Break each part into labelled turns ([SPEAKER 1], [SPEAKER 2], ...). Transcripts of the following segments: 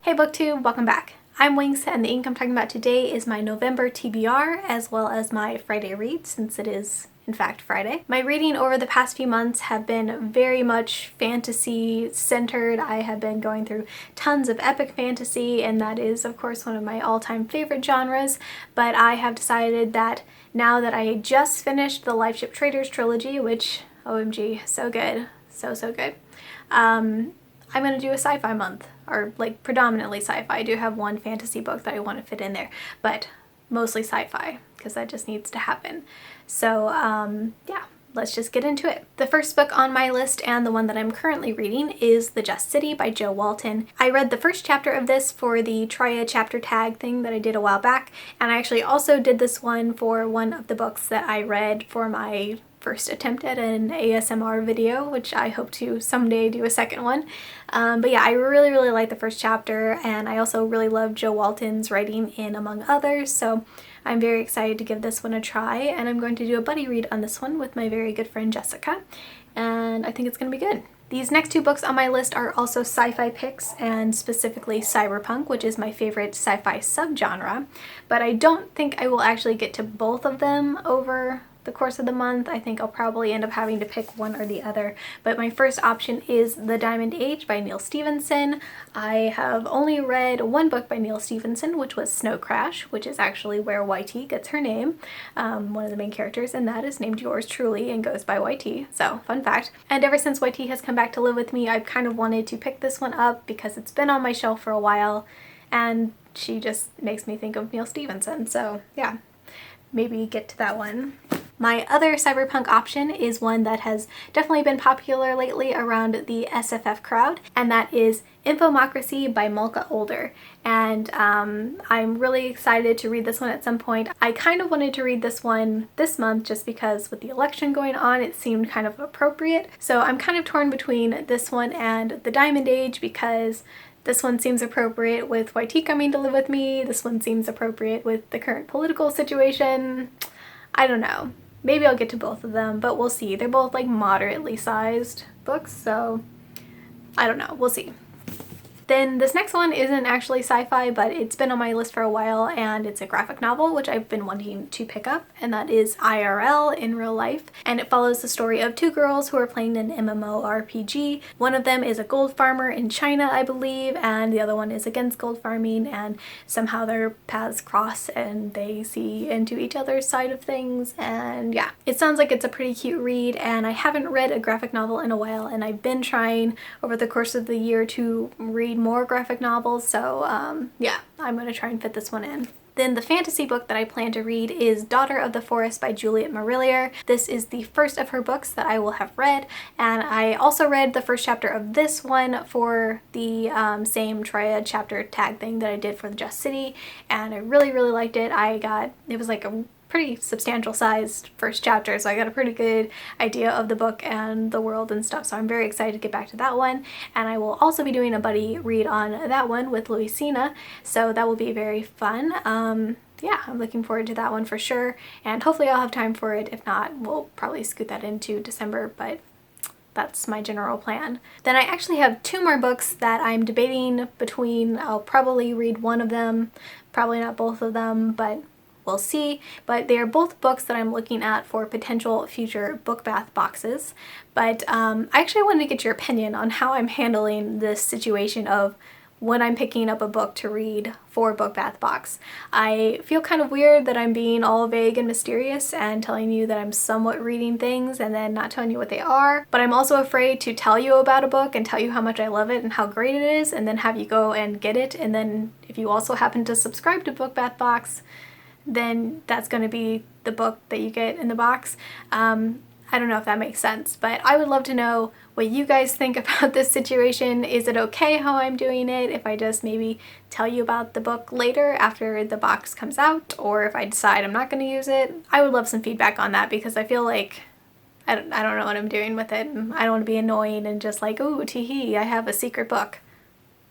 [SPEAKER 1] Hey BookTube, welcome back. I'm Winx and the ink I'm talking about today is my November TBR as well as my Friday read since it is in fact Friday. My reading over the past few months have been very much fantasy centered. I have been going through tons of epic fantasy and that is of course one of my all-time favorite genres, but I have decided that now that I just finished the Lifeship Traders trilogy, which OMG, so good, so good, I'm gonna do a sci-fi month, or like predominantly sci-fi. I do have one fantasy book that I want to fit in there, but mostly sci-fi because that just needs to happen. So yeah, let's just get into it. The first book on my list and the one that I'm currently reading is The Just City by Jo Walton. I read the first chapter of this for the Triad chapter tag thing that I did a while back, and I actually also did this one for one of the books that I read for my first attempt at an ASMR video, which I hope to someday do a second one. But yeah, I really like the first chapter, and I also really love Jo Walton's writing in Among Others, so I'm very excited to give this one a try, and I'm going to do a buddy read on this one with my very good friend Jessica, and I think it's going to be good. These next two books on my list are also sci-fi picks, and specifically cyberpunk, which is my favorite sci-fi subgenre, but I don't think I will actually get to both of them over the course of the month. I think I'll probably end up having to pick one or the other, but my first option is The Diamond Age by Neal Stephenson. I have only read one book by Neal Stephenson, which was Snow Crash, which is actually where YT gets her name. One of the main characters in that is named Yours Truly and goes by YT, so fun fact. And ever since YT has come back to live with me, I've kind of wanted to pick this one up because it's been on my shelf for a while and she just makes me think of Neal Stephenson, so yeah, maybe get to that one. My other cyberpunk option is one that has definitely been popular lately around the SFF crowd, and that is Infomocracy by Malka Older. And I'm really excited to read this one at some point. I kind of wanted to read this one this month just because with the election going on, it seemed kind of appropriate. So I'm kind of torn between this one and The Diamond Age because this one seems appropriate with YT coming to live with me. This one seems appropriate with the current political situation. I don't know. Maybe I'll get to both of them, but we'll see. They're both like moderately sized books, so I don't know. We'll see. Then this next one isn't actually sci-fi, but it's been on my list for a while, and it's a graphic novel, which I've been wanting to pick up, and that is IRL, in real life. And it follows the story of two girls who are playing an MMORPG. One of them is a gold farmer in China, I believe, and the other one is against gold farming, and somehow their paths cross and they see into each other's side of things, and yeah. It sounds like it's a pretty cute read, and I haven't read a graphic novel in a while, and I've been trying over the course of the year to read more graphic novels, so yeah, I'm going to try and fit this one in. Then the fantasy book that I plan to read is Daughter of the Forest by Juliet Marillier. This is the first of her books that I will have read, and I also read the first chapter of this one for the same Triad chapter tag thing that I did for The Just City, and I really liked it. It was like a pretty substantial sized first chapter, so I got a pretty good idea of the book and the world and stuff, so I'm very excited to get back to that one. And I will also be doing a buddy read on that one with Louisina, so that will be very fun. Yeah, I'm looking forward to that one for sure, and hopefully I'll have time for it. If not, we'll probably scoot that into December, but that's my general plan. Then I actually have two more books that I'm debating between. I'll probably read one of them, probably not both of them, but we'll see. But they are both books that I'm looking at for potential future book bath boxes. But I actually wanted to get your opinion on how I'm handling this situation of when I'm picking up a book to read for book bath box. I feel kind of weird that I'm being all vague and mysterious and telling you that I'm somewhat reading things and then not telling you what they are, but I'm also afraid to tell you about a book and tell you how much I love it and how great it is and then have you go and get it, and then if you also happen to subscribe to book bath box, then that's going to be the book that you get in the box. I don't know if that makes sense, but I would love to know what you guys think about this situation. Is it okay how I'm doing it if I just maybe tell you about the book later after the box comes out, or if I decide I'm not going to use it? I would love some feedback on that because I feel like I don't know what I'm doing with it. I don't want to be annoying and just like, ooh, tee-hee, I have a secret book.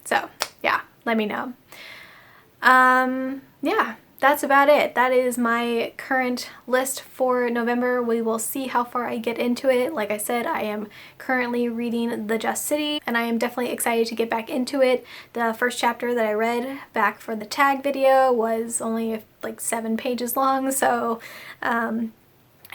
[SPEAKER 1] So yeah, let me know. Yeah. that's about it. That is my current list for November. We will see how far I get into it. Like I said, I am currently reading The Just City, and I am definitely excited to get back into it. The first chapter that I read back for the tag video was only like 7 pages long, so I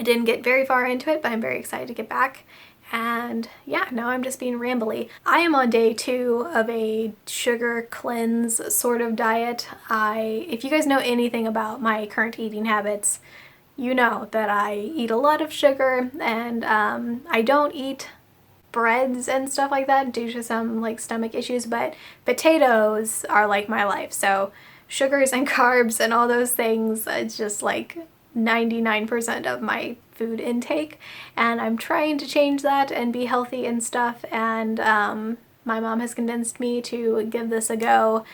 [SPEAKER 1] didn't get very far into it, but I'm very excited to get back. And yeah, now I'm just being rambly. I am on day 2 of a sugar cleanse sort of diet. If you guys know anything about my current eating habits, you know that I eat a lot of sugar, and I don't eat breads and stuff like that due to some like stomach issues, but potatoes are like my life. So sugars and carbs and all those things, it's just like 99% of my food intake, and I'm trying to change that and be healthy and stuff, and my mom has convinced me to give this a go,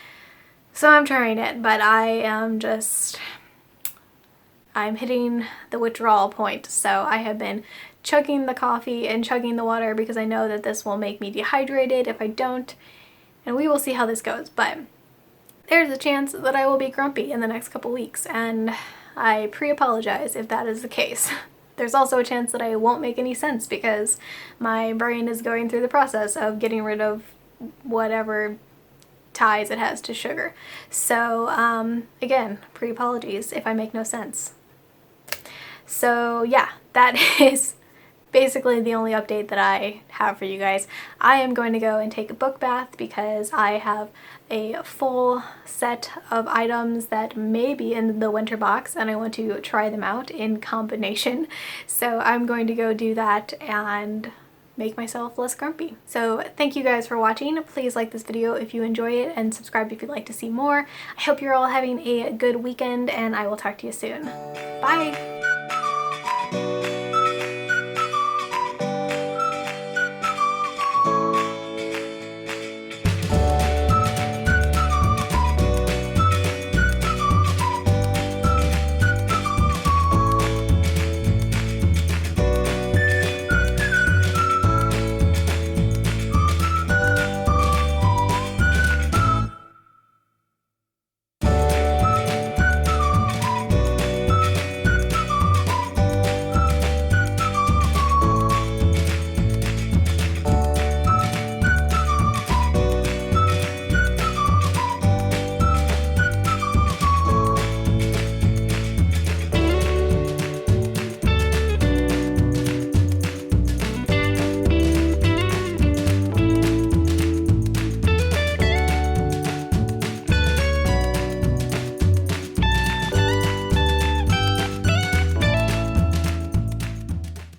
[SPEAKER 1] so I'm trying it, but I'm hitting the withdrawal point. So I have been chugging the coffee and chugging the water because I know that this will make me dehydrated if I don't, and we will see how this goes. But there's a chance that I will be grumpy in the next couple weeks, and I pre-apologize if that is the case. There's also a chance that I won't make any sense because my brain is going through the process of getting rid of whatever ties it has to sugar. So again, pre-apologies if I make no sense. So yeah, that is basically the only update that I have for you guys. I am going to go and take a book bath because I have a full set of items that may be in the winter box and I want to try them out in combination. So I'm going to go do that and make myself less grumpy. So thank you guys for watching. Please like this video if you enjoy it and subscribe if you'd like to see more. I hope you're all having a good weekend, and I will talk to you soon. Bye!